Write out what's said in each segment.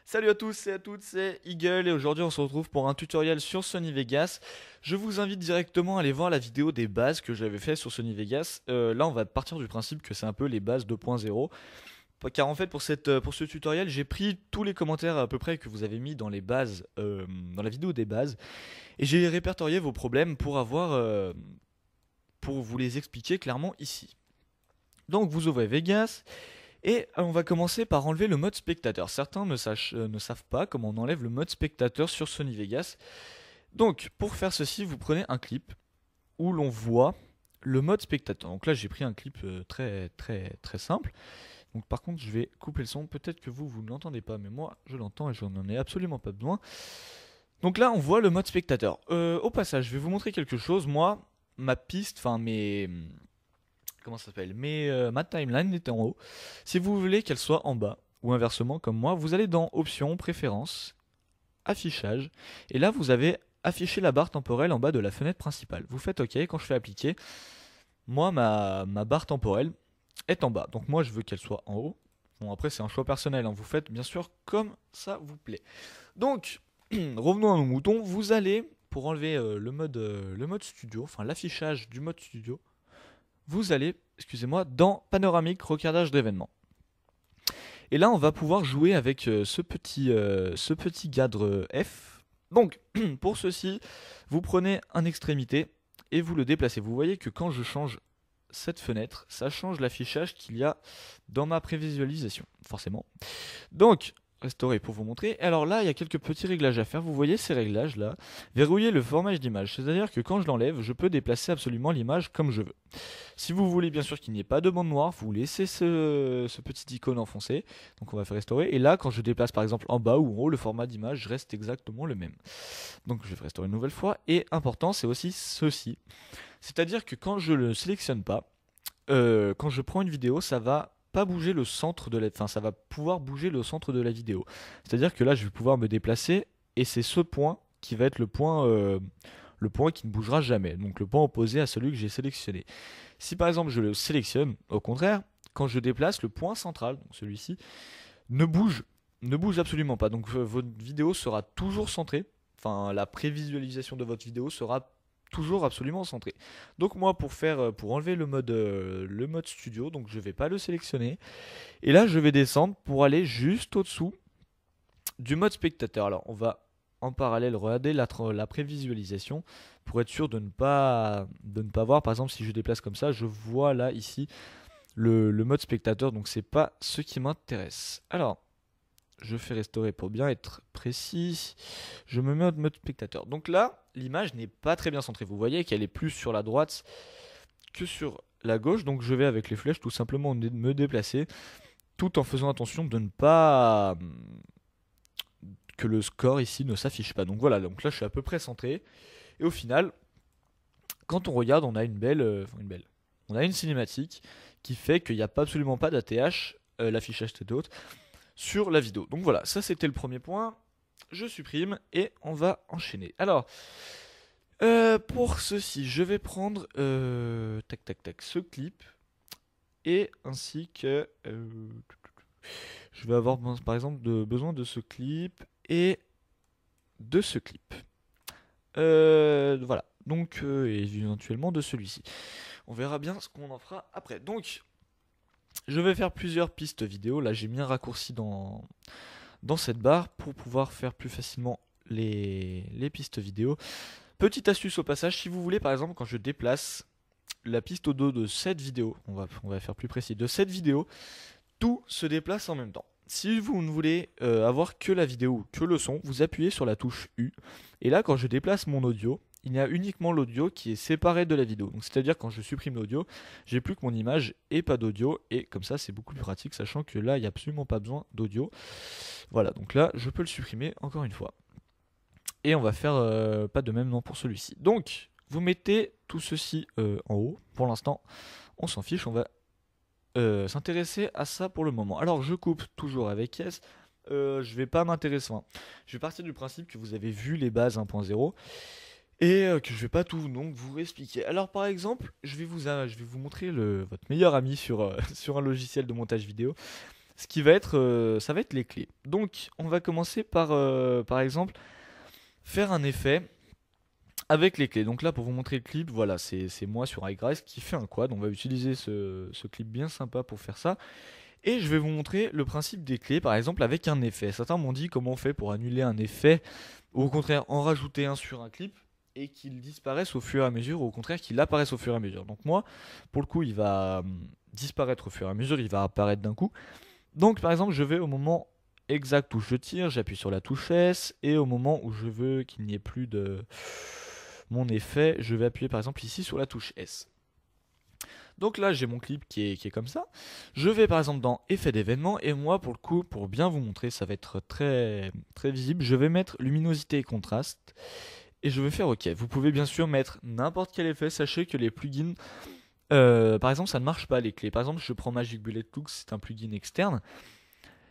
Salut à tous et à toutes, c'est Eagle et aujourd'hui on se retrouve pour un tutoriel sur Sony Vegas. Je vous invite directement à aller voir la vidéo des bases que j'avais fait sur Sony Vegas. Là on va partir du principe que c'est un peu les bases 2.0. Car en fait pour ce tutoriel j'ai pris tous les commentaires à peu près que vous avez mis dans les bases, dans la vidéo des bases. Et j'ai répertorié vos problèmes pour vous les expliquer clairement ici. Donc vous ouvrez Vegas. Et on va commencer par enlever le mode spectateur. Certains ne savent pas comment on enlève le mode spectateur sur Sony Vegas. Donc pour faire ceci, vous prenez un clip où l'on voit le mode spectateur. Donc là j'ai pris un clip très simple. Donc par contre je vais couper le son. Peut-être que vous ne l'entendez pas, mais moi je l'entends et je n'en ai absolument pas besoin. Donc là on voit le mode spectateur. Au passage, je vais vous montrer quelque chose. Moi, ma piste, enfin mes comment ça s'appelle, mais ma timeline est en haut. Si vous voulez qu'elle soit en bas, ou inversement comme moi, vous allez dans Options, Préférences, Affichage, et là vous avez affiché la barre temporelle en bas de la fenêtre principale. Vous faites OK, quand je fais appliquer, moi ma barre temporelle est en bas. Donc moi je veux qu'elle soit en haut. Bon après c'est un choix personnel, hein. Vous faites bien sûr comme ça vous plaît. Donc revenons à nos moutons, vous allez, pour enlever le mode studio, enfin l'affichage du mode studio, vous allez, excusez-moi, dans Panoramique Recadrage d'événements. Et là, on va pouvoir jouer avec ce petit cadre F. Donc, pour ceci, vous prenez un extrémité et vous le déplacez. Vous voyez que quand je change cette fenêtre, ça change l'affichage qu'il y a dans ma prévisualisation, forcément. Donc, restaurer pour vous montrer. Alors là, il y a quelques petits réglages à faire. Vous voyez ces réglages là. Verrouiller le format d'image. C'est-à-dire que quand je l'enlève, je peux déplacer absolument l'image comme je veux. Si vous voulez bien sûr qu'il n'y ait pas de bande noire, vous laissez ce petit icône enfoncé. Donc on va faire restaurer. Et là, quand je déplace par exemple en bas ou en haut, le format d'image reste exactement le même. Donc je vais restaurer une nouvelle fois. Et important, c'est aussi ceci. C'est-à-dire que quand je le sélectionne pas, quand je prends une vidéo, ça va pas bouger le centre de la, enfin ça va pouvoir bouger le centre de la vidéo. C'est-à-dire que là, je vais pouvoir me déplacer et c'est ce point qui va être le point qui ne bougera jamais. Donc le point opposé à celui que j'ai sélectionné. Si par exemple je le sélectionne, au contraire, quand je déplace le point central, donc celui-ci, ne bouge, ne bouge absolument pas. Donc votre vidéo sera toujours centrée. Enfin, la prévisualisation de votre vidéo sera toujours absolument centrée. Donc moi, pour enlever le mode studio, donc je vais pas le sélectionner. Et là, je vais descendre pour aller juste au-dessous du mode spectateur. Alors, on va en parallèle regarder la prévisualisation pour être sûr de ne pas voir. Par exemple, si je déplace comme ça, je vois là, ici, le mode spectateur. Donc, c'est pas ce qui m'intéresse. Alors, je fais restaurer pour bien être précis. Je me mets en mode spectateur. Donc là, l'image n'est pas très bien centrée. Vous voyez qu'elle est plus sur la droite que sur la gauche. Donc je vais avec les flèches tout simplement me déplacer tout en faisant attention de ne pas que le score ici ne s'affiche pas. Donc voilà, donc là je suis à peu près centré. Et au final, quand on regarde, on a on a une cinématique qui fait qu'il n'y a pas, absolument pas d'ATH, l'affichage tête haute, sur la vidéo. Donc voilà, ça c'était le premier point. Je supprime et on va enchaîner. Alors, pour ceci, je vais prendre ce clip et ainsi que je vais avoir par exemple besoin de ce clip et de ce clip. Voilà. Donc et éventuellement de celui-ci. On verra bien ce qu'on en fera après. Donc je vais faire plusieurs pistes vidéo. Là j'ai mis un raccourci dans cette barre pour pouvoir faire plus facilement les pistes vidéo. Petite astuce au passage, si vous voulez par exemple quand je déplace la piste au dos de cette vidéo, on va faire plus précis, de cette vidéo, tout se déplace en même temps. Si vous ne voulez avoir que la vidéo ou que le son, vous appuyez sur la touche U. Et là quand je déplace mon audio, il y a uniquement l'audio qui est séparé de la vidéo. Donc c'est-à-dire quand je supprime l'audio, j'ai plus que mon image et pas d'audio. Et comme ça c'est beaucoup plus pratique, sachant que là il n'y a absolument pas besoin d'audio. Voilà, donc là je peux le supprimer encore une fois. Et on va faire pas de même nom pour celui-ci. Donc, vous mettez tout ceci en haut. Pour l'instant, on s'en fiche. On va s'intéresser à ça pour le moment. Alors, je coupe toujours avec S. Je vais pas m'intéresser. Enfin, je vais partir du principe que vous avez vu les bases 1.0 et que je vais pas tout donc vous expliquer. Alors, par exemple, je vais vous montrer votre meilleur ami sur, sur un logiciel de montage vidéo. ce qui va être, ça va être les clés. Donc on va commencer par exemple, faire un effet avec les clés. Donc là, pour vous montrer le clip, voilà, c'est moi sur iGrace qui fait un quad. On va utiliser ce clip bien sympa pour faire ça. Et je vais vous montrer le principe des clés, par exemple avec un effet. Certains m'ont dit comment on fait pour annuler un effet, ou au contraire en rajouter un sur un clip, et qu'il disparaisse au fur et à mesure, ou au contraire qu'il apparaisse au fur et à mesure. Donc moi, pour le coup, il va disparaître au fur et à mesure, il va apparaître d'un coup. Donc par exemple, je vais au moment exact où je tire, j'appuie sur la touche S, et au moment où je veux qu'il n'y ait plus de mon effet, je vais appuyer par exemple ici sur la touche S. Donc là, j'ai mon clip qui est comme ça. Je vais par exemple dans effet d'événement, et moi pour le coup, pour bien vous montrer, ça va être très, très visible, je vais mettre luminosité et contraste, et je vais faire OK. Vous pouvez bien sûr mettre n'importe quel effet, sachez que les plugins, par exemple, ça ne marche pas les clés. Par exemple, je prends Magic Bullet Look, c'est un plugin externe.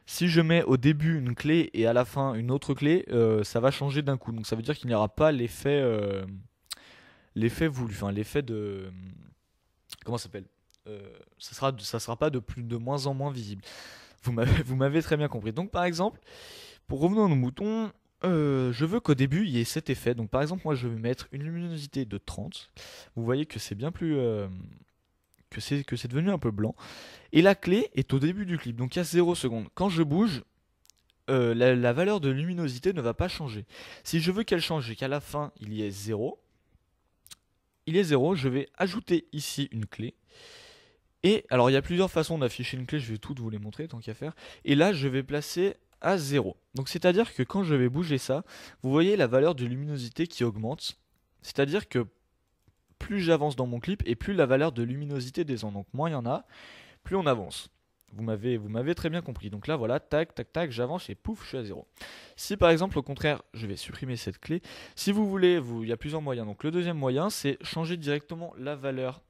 Si je mets au début une clé et à la fin une autre clé, ça va changer d'un coup. Donc ça veut dire qu'il n'y aura pas l'effet voulu, enfin l'effet de comment ça s'appelle. Ça sera pas de moins en moins visible. Vous m'avez très bien compris. Donc par exemple, pour revenir à nos moutons, je veux qu'au début il y ait cet effet. Donc par exemple, moi je vais mettre une luminosité de 30. Vous voyez que c'est bien plus que c'est devenu un peu blanc. Et la clé est au début du clip, donc il y a 0 secondes. Quand je bouge, la valeur de luminosité ne va pas changer. Si je veux qu'elle change et qu'à la fin il y ait 0, je vais ajouter ici une clé. Et alors il y a plusieurs façons d'afficher une clé, je vais toutes vous les montrer tant qu'à faire. Et là je vais placer à 0. Donc c'est à dire que quand je vais bouger ça, vous voyez la valeur de luminosité qui augmente. C'est à dire que plus j'avance dans mon clip et plus la valeur de luminosité descend. Donc moins il y en a, plus on avance. Vous m'avez très bien compris. Donc là, voilà, tac, tac, tac, j'avance et pouf, je suis à 0. Si par exemple, au contraire, je vais supprimer cette clé, si vous voulez, il y a plusieurs moyens. Donc le deuxième moyen, c'est changer directement la valeur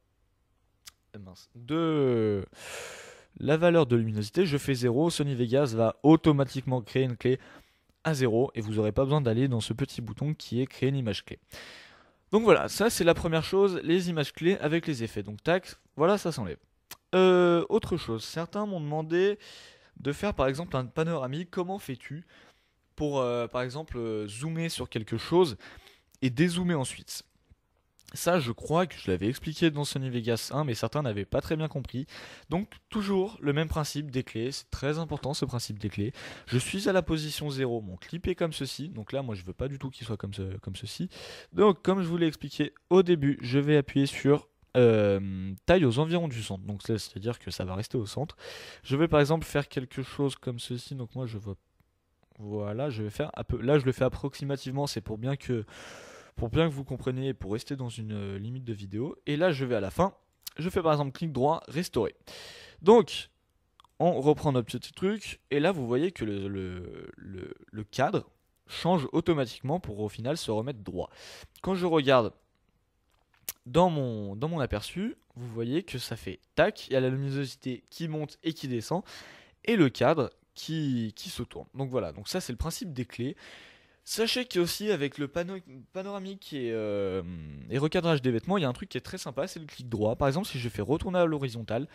de luminosité. Je fais 0, Sony Vegas va automatiquement créer une clé à 0 et vous n'aurez pas besoin d'aller dans ce petit bouton qui est créer une image clé. Donc voilà, ça c'est la première chose, les images clés avec les effets. Donc tac, voilà, ça s'enlève. Autre chose, certains m'ont demandé de faire par exemple un panoramique. Comment fais-tu pour par exemple zoomer sur quelque chose et dézoomer ensuite? Ça, je crois que je l'avais expliqué dans Sony Vegas 1, mais certains n'avaient pas très bien compris. Donc, toujours le même principe des clés. C'est très important ce principe des clés. Je suis à la position 0, mon clip est comme ceci. Donc là, moi, je veux pas du tout qu'il soit comme ceci. Donc, comme je vous l'ai expliqué au début, je vais appuyer sur taille aux environs du centre. Donc, c'est-à-dire que ça va rester au centre. Je vais par exemple faire quelque chose comme ceci. Donc, moi, je vois. Voilà, je vais faire un peu. Là, je le fais approximativement. C'est pour bien que vous compreniez, pour rester dans une limite de vidéo. Et là, je vais à la fin. Je fais par exemple clic droit, restaurer. Donc, on reprend notre petit truc. Et là, vous voyez que le cadre change automatiquement pour au final se remettre droit. Quand je regarde dans mon aperçu, vous voyez que ça fait tac. Il y a la luminosité qui monte et qui descend. Et le cadre qui se tourne. Donc voilà, donc ça c'est le principe des clés. Sachez qu'aussi avec le panoramique et recadrage des vêtements, il y a un truc qui est très sympa, c'est le clic droit. Par exemple, si je fais retourner à l'horizontale,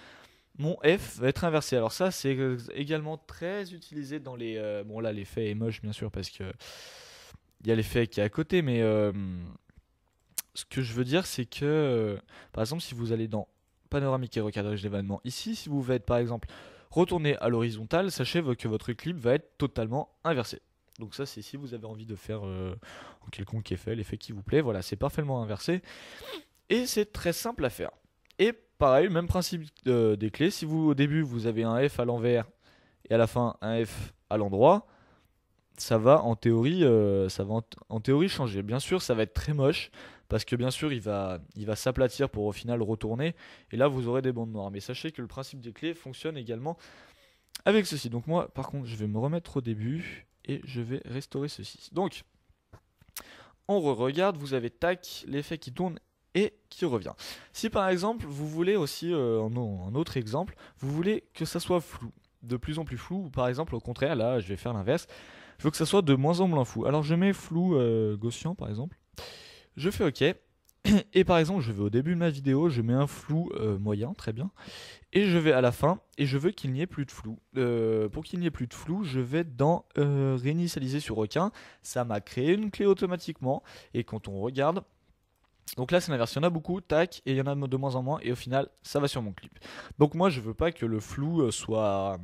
mon F va être inversé. Alors ça, c'est également très utilisé dans les... bon là, l'effet est moche bien sûr parce que il y a l'effet qui est à côté, mais ce que je veux dire, c'est que par exemple, si vous allez dans panoramique et recadrage d'événements ici, si vous faites par exemple retourner à l'horizontale, sachez que votre clip va être totalement inversé. Donc ça, c'est si vous avez envie de faire en quelconque effet, l'effet qui vous plaît. Voilà, c'est parfaitement inversé. Et c'est très simple à faire. Et pareil, même principe des clés. Si vous, au début, vous avez un F à l'envers et à la fin un F à l'endroit, ça va en théorie, en théorie changer. Bien sûr, ça va être très moche parce que bien sûr, il va s'aplatir pour au final retourner. Et là, vous aurez des bandes noires. Mais sachez que le principe des clés fonctionne également avec ceci. Donc moi, par contre, je vais me remettre au début et je vais restaurer ceci. Donc, on regarde, vous avez tac, l'effet qui tourne et qui revient. Si par exemple, vous voulez aussi, un autre exemple, vous voulez que ça soit flou, de plus en plus flou, ou par exemple, au contraire, là, je vais faire l'inverse, je veux que ça soit de moins en moins flou. Alors, je mets flou Gaussian, par exemple. Je fais OK. Et par exemple, je vais au début de ma vidéo, je mets un flou moyen, très bien. Et je vais à la fin, et je veux qu'il n'y ait plus de flou. Pour qu'il n'y ait plus de flou, je vais dans réinitialiser sur requin. Ça m'a créé une clé automatiquement. Et quand on regarde, donc là c'est l'inverse, il y en a beaucoup, tac, et il y en a de moins en moins, et au final, ça va sur mon clip. Donc moi, je veux pas que le flou soit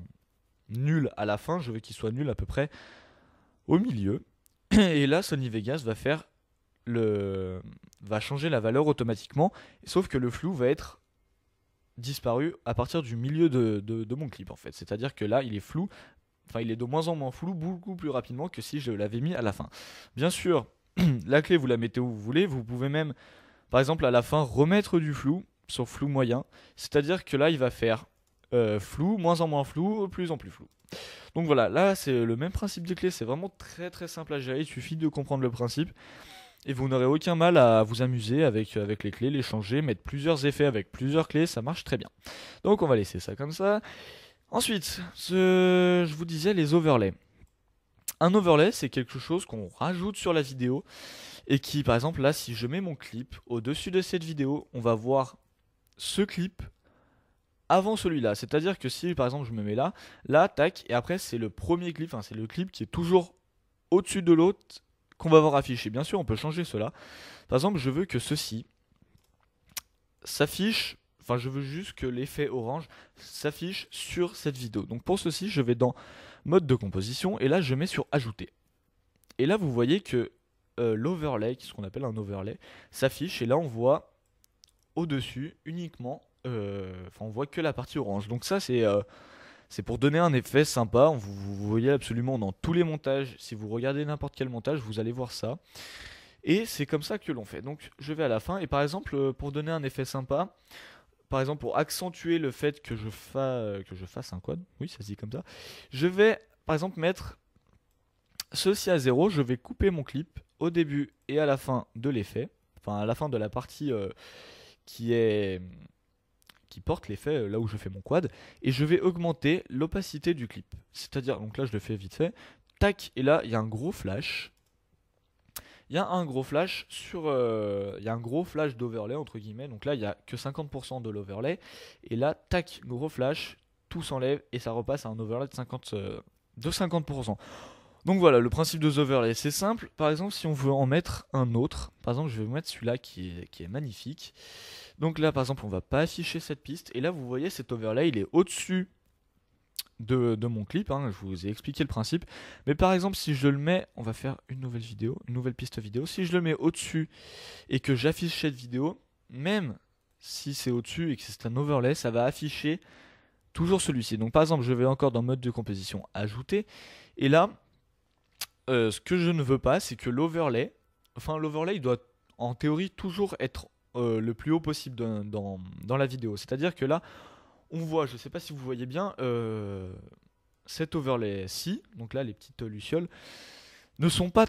nul à la fin, je veux qu'il soit nul à peu près au milieu. Et là, Sony Vegas va changer la valeur automatiquement, sauf que le flou va être disparu à partir du milieu de mon clip en fait. C'est-à-dire que là, il est flou, enfin il est de moins en moins flou beaucoup plus rapidement que si je l'avais mis à la fin. Bien sûr, la clé vous la mettez où vous voulez, vous pouvez même par exemple à la fin remettre du flou sur flou moyen, c'est-à-dire que là il va faire flou, moins en moins flou, plus en plus flou. Donc voilà, là c'est le même principe de clé, c'est vraiment très très simple à gérer, il suffit de comprendre le principe. Et vous n'aurez aucun mal à vous amuser avec les clés, les changer, mettre plusieurs effets avec plusieurs clés, ça marche très bien. Donc on va laisser ça comme ça. Ensuite, je vous disais les overlays. Un overlay, c'est quelque chose qu'on rajoute sur la vidéo et qui, par exemple, là, si je mets mon clip au-dessus de cette vidéo, on va voir ce clip avant celui-là. C'est-à-dire que si, par exemple, je me mets là, là, tac, et après, c'est le premier clip, enfin, c'est le clip qui est toujours au-dessus de l'autre qu'on va voir affiché. Bien sûr, on peut changer cela. Par exemple, je veux que ceci s'affiche, enfin, je veux juste que l'effet orange s'affiche sur cette vidéo. Donc pour ceci, je vais dans mode de composition et là, je mets sur ajouter. Et là, vous voyez que l'overlay, ce qu'on appelle un overlay, s'affiche et là, on voit au-dessus uniquement, enfin, on voit que la partie orange. Donc ça, c'est pour donner un effet sympa. Vous voyez absolument dans tous les montages. Si vous regardez n'importe quel montage, vous allez voir ça. Et c'est comme ça que l'on fait. Donc je vais à la fin. Et par exemple, pour donner un effet sympa, par exemple pour accentuer le fait que je fasse un quad, oui ça se dit comme ça, je vais par exemple mettre ceci à 0. Je vais couper mon clip au début et à la fin de l'effet. Enfin à la fin de la partie qui est qui porte l'effet là où je fais mon quad, et je vais augmenter l'opacité du clip. C'est-à-dire, donc là je le fais vite fait, tac, et là il y a un gros flash. Il y a un gros flash sur, il y a un gros flash d'overlay entre guillemets. Donc là il y a que 50% de l'overlay, et là tac, gros flash, tout s'enlève et ça repasse à un overlay de 50%. Donc voilà, le principe de overlay, c'est simple. Par exemple, si on veut en mettre un autre, par exemple, je vais vous mettre celui-là qui est magnifique. Donc là, par exemple, on va pas afficher cette piste. Et là, vous voyez, cet overlay, il est au-dessus de mon clip. Hein, je vous ai expliqué le principe. Mais par exemple, si je le mets, on va faire une nouvelle vidéo, une nouvelle piste vidéo. Si je le mets au-dessus et que j'affiche cette vidéo, même si c'est au-dessus et que c'est un overlay, ça va afficher toujours celui-ci. Donc par exemple, je vais encore dans mode de composition, ajouter. Et là, ce que je ne veux pas, c'est que l'overlay, enfin l'overlay, il doit en théorie toujours être le plus haut possible dans la vidéo. C'est-à-dire que là, on voit, je ne sais pas si vous voyez bien, cet overlay-ci, donc là les petites lucioles, ne sont pas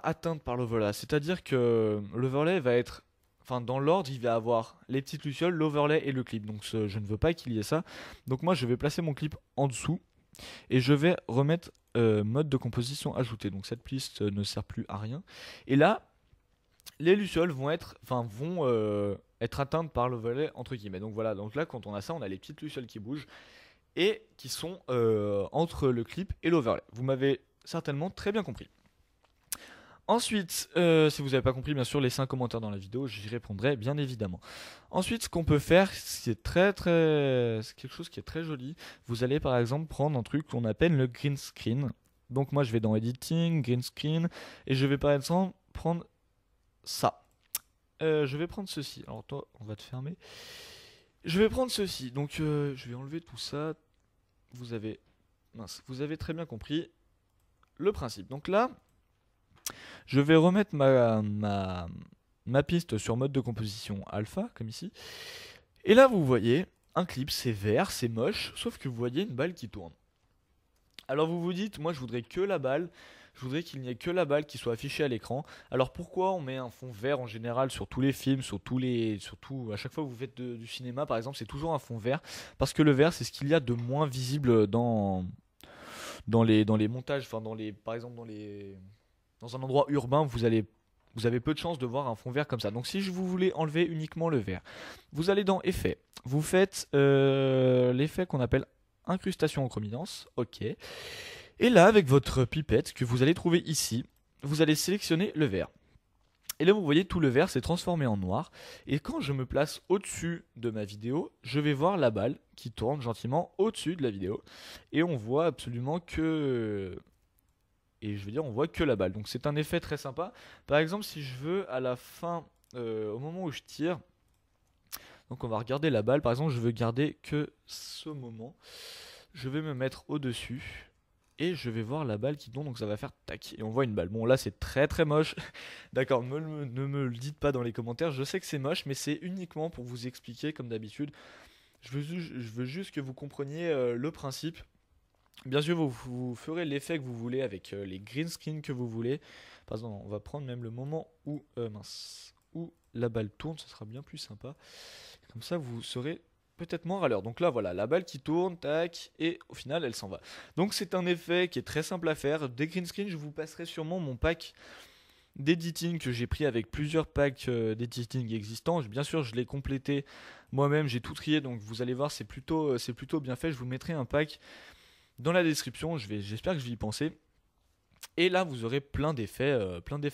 atteintes par l'overlay. C'est-à-dire que l'overlay va être, enfin dans l'ordre, il va avoir les petites lucioles, l'overlay et le clip. Donc je ne veux pas qu'il y ait ça. Donc moi je vais placer mon clip en dessous. Et je vais remettre mode de composition ajouté. Donc cette piste ne sert plus à rien. Et là, les lucioles vont être atteintes par l'overlay entre guillemets. Donc voilà, donc là quand on a ça, on a les petites lucioles qui bougent et qui sont entre le clip et l'overlay. Vous m'avez certainement très bien compris. Ensuite, si vous n'avez pas compris, bien sûr, laissez un commentaire dans la vidéo, j'y répondrai bien évidemment. Ensuite, ce qu'on peut faire, c'est quelque chose qui est très joli. Vous allez par exemple prendre un truc qu'on appelle le green screen. Donc moi, je vais dans Editing, Green Screen, et je vais par exemple prendre ça. Je vais prendre ceci. Alors toi, on va te fermer. Je vais prendre ceci. Donc je vais enlever tout ça. Vous avez très bien compris le principe. Donc là, je vais remettre ma piste sur mode de composition alpha, comme ici. Et là, vous voyez, un clip, c'est vert, c'est moche, sauf que vous voyez une balle qui tourne. Alors vous vous dites, moi je voudrais que la balle, je voudrais qu'il n'y ait que la balle qui soit affichée à l'écran. Alors pourquoi on met un fond vert en général sur tous les films, surtout à chaque fois que vous faites du cinéma par exemple, c'est toujours un fond vert. Parce que le vert, c'est ce qu'il y a de moins visible dans les montages, enfin par exemple dans un endroit urbain, vous allez vous avez peu de chances de voir un fond vert comme ça. Donc si vous voulez enlever uniquement le vert, vous allez dans Effets, vous faites l'effet qu'on appelle incrustation en chrominance, ok. Et là, avec votre pipette que vous allez trouver ici, vous allez sélectionner le vert. Et là, vous voyez, tout le vert s'est transformé en noir. Et quand je me place au-dessus de ma vidéo, je vais voir la balle qui tourne gentiment au-dessus de la vidéo. Et on voit absolument que... Et je veux dire, on voit que la balle. Donc c'est un effet très sympa. Par exemple, si je veux, à la fin, au moment où je tire, donc on va regarder la balle. Par exemple, je veux garder que ce moment. Je vais me mettre au-dessus. Et je vais voir la balle qui tombe, donc ça va faire tac. Et on voit une balle. Bon, là, c'est très très moche. D'accord, ne me le dites pas dans les commentaires. Je sais que c'est moche, mais c'est uniquement pour vous expliquer, comme d'habitude. Je veux juste que vous compreniez le principe. Bien sûr, vous ferez l'effet que vous voulez avec les green screens que vous voulez. Par exemple, on va prendre même le moment où, où la balle tourne. Ce sera bien plus sympa. Comme ça, vous serez peut-être moins râleur. Donc là, voilà, la balle qui tourne, tac, et au final, elle s'en va. Donc c'est un effet qui est très simple à faire. Des green screens, je vous passerai sûrement mon pack d'editing que j'ai pris avec plusieurs packs d'editing existants. Bien sûr, je l'ai complété moi-même, j'ai tout trié, donc vous allez voir, c'est plutôt bien fait. Je vous mettrai un pack dans la description, j'espère que je vais y penser. Et là, vous aurez plein d'effets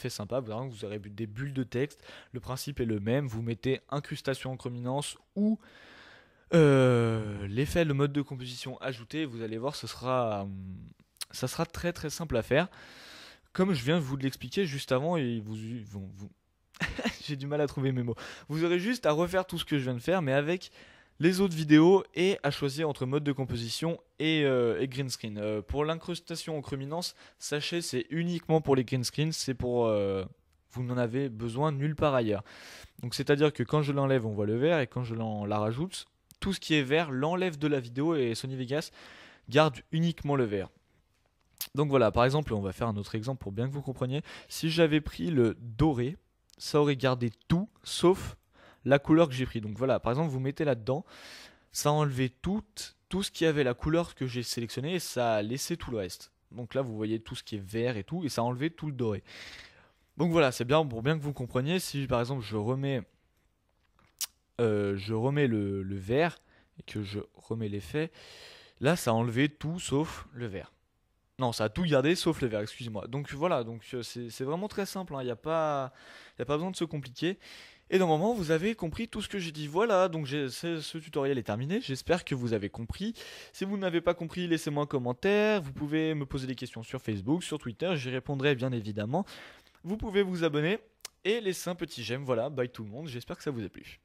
sympas. Vous aurez des bulles de texte. Le principe est le même. Vous mettez incrustation en chrominance ou l'effet, le mode de composition ajouté. Vous allez voir, ça sera très très simple à faire. Comme je viens de vous l'expliquer juste avant, et j'ai du mal à trouver mes mots. Vous aurez juste à refaire tout ce que je viens de faire, mais avec les autres vidéos et à choisir entre mode de composition et green screen. Pour l'incrustation en chrominance, sachez, c'est uniquement pour les green screens, c'est pour... vous n'en avez besoin nulle part ailleurs. Donc c'est-à-dire que quand je l'enlève, on voit le vert, et quand je la rajoute, tout ce qui est vert l'enlève de la vidéo, et Sony Vegas garde uniquement le vert. Donc voilà, par exemple, on va faire un autre exemple pour bien que vous compreniez. Si j'avais pris le doré, ça aurait gardé tout, sauf la couleur que j'ai pris. Donc voilà, par exemple, vous mettez là-dedans, ça a enlevé tout ce qui avait la couleur que j'ai sélectionné, et ça a laissé tout le reste. Donc là, vous voyez tout ce qui est vert et tout, et ça a enlevé tout le doré. Donc voilà, c'est bien pour bien que vous compreniez. Si par exemple je remets le vert et que je remets l'effet, là ça a enlevé tout sauf le vert. Non, ça a tout gardé sauf le vert, excusez-moi. Donc voilà, donc c'est vraiment très simple, hein. Il n'y a pas besoin de se compliquer. Et normalement, vous avez compris tout ce que j'ai dit. Voilà, donc ce tutoriel est terminé. J'espère que vous avez compris. Si vous n'avez pas compris, laissez-moi un commentaire. Vous pouvez me poser des questions sur Facebook, sur Twitter. J'y répondrai bien évidemment. Vous pouvez vous abonner et laisser un petit j'aime. Voilà, bye tout le monde. J'espère que ça vous a plu.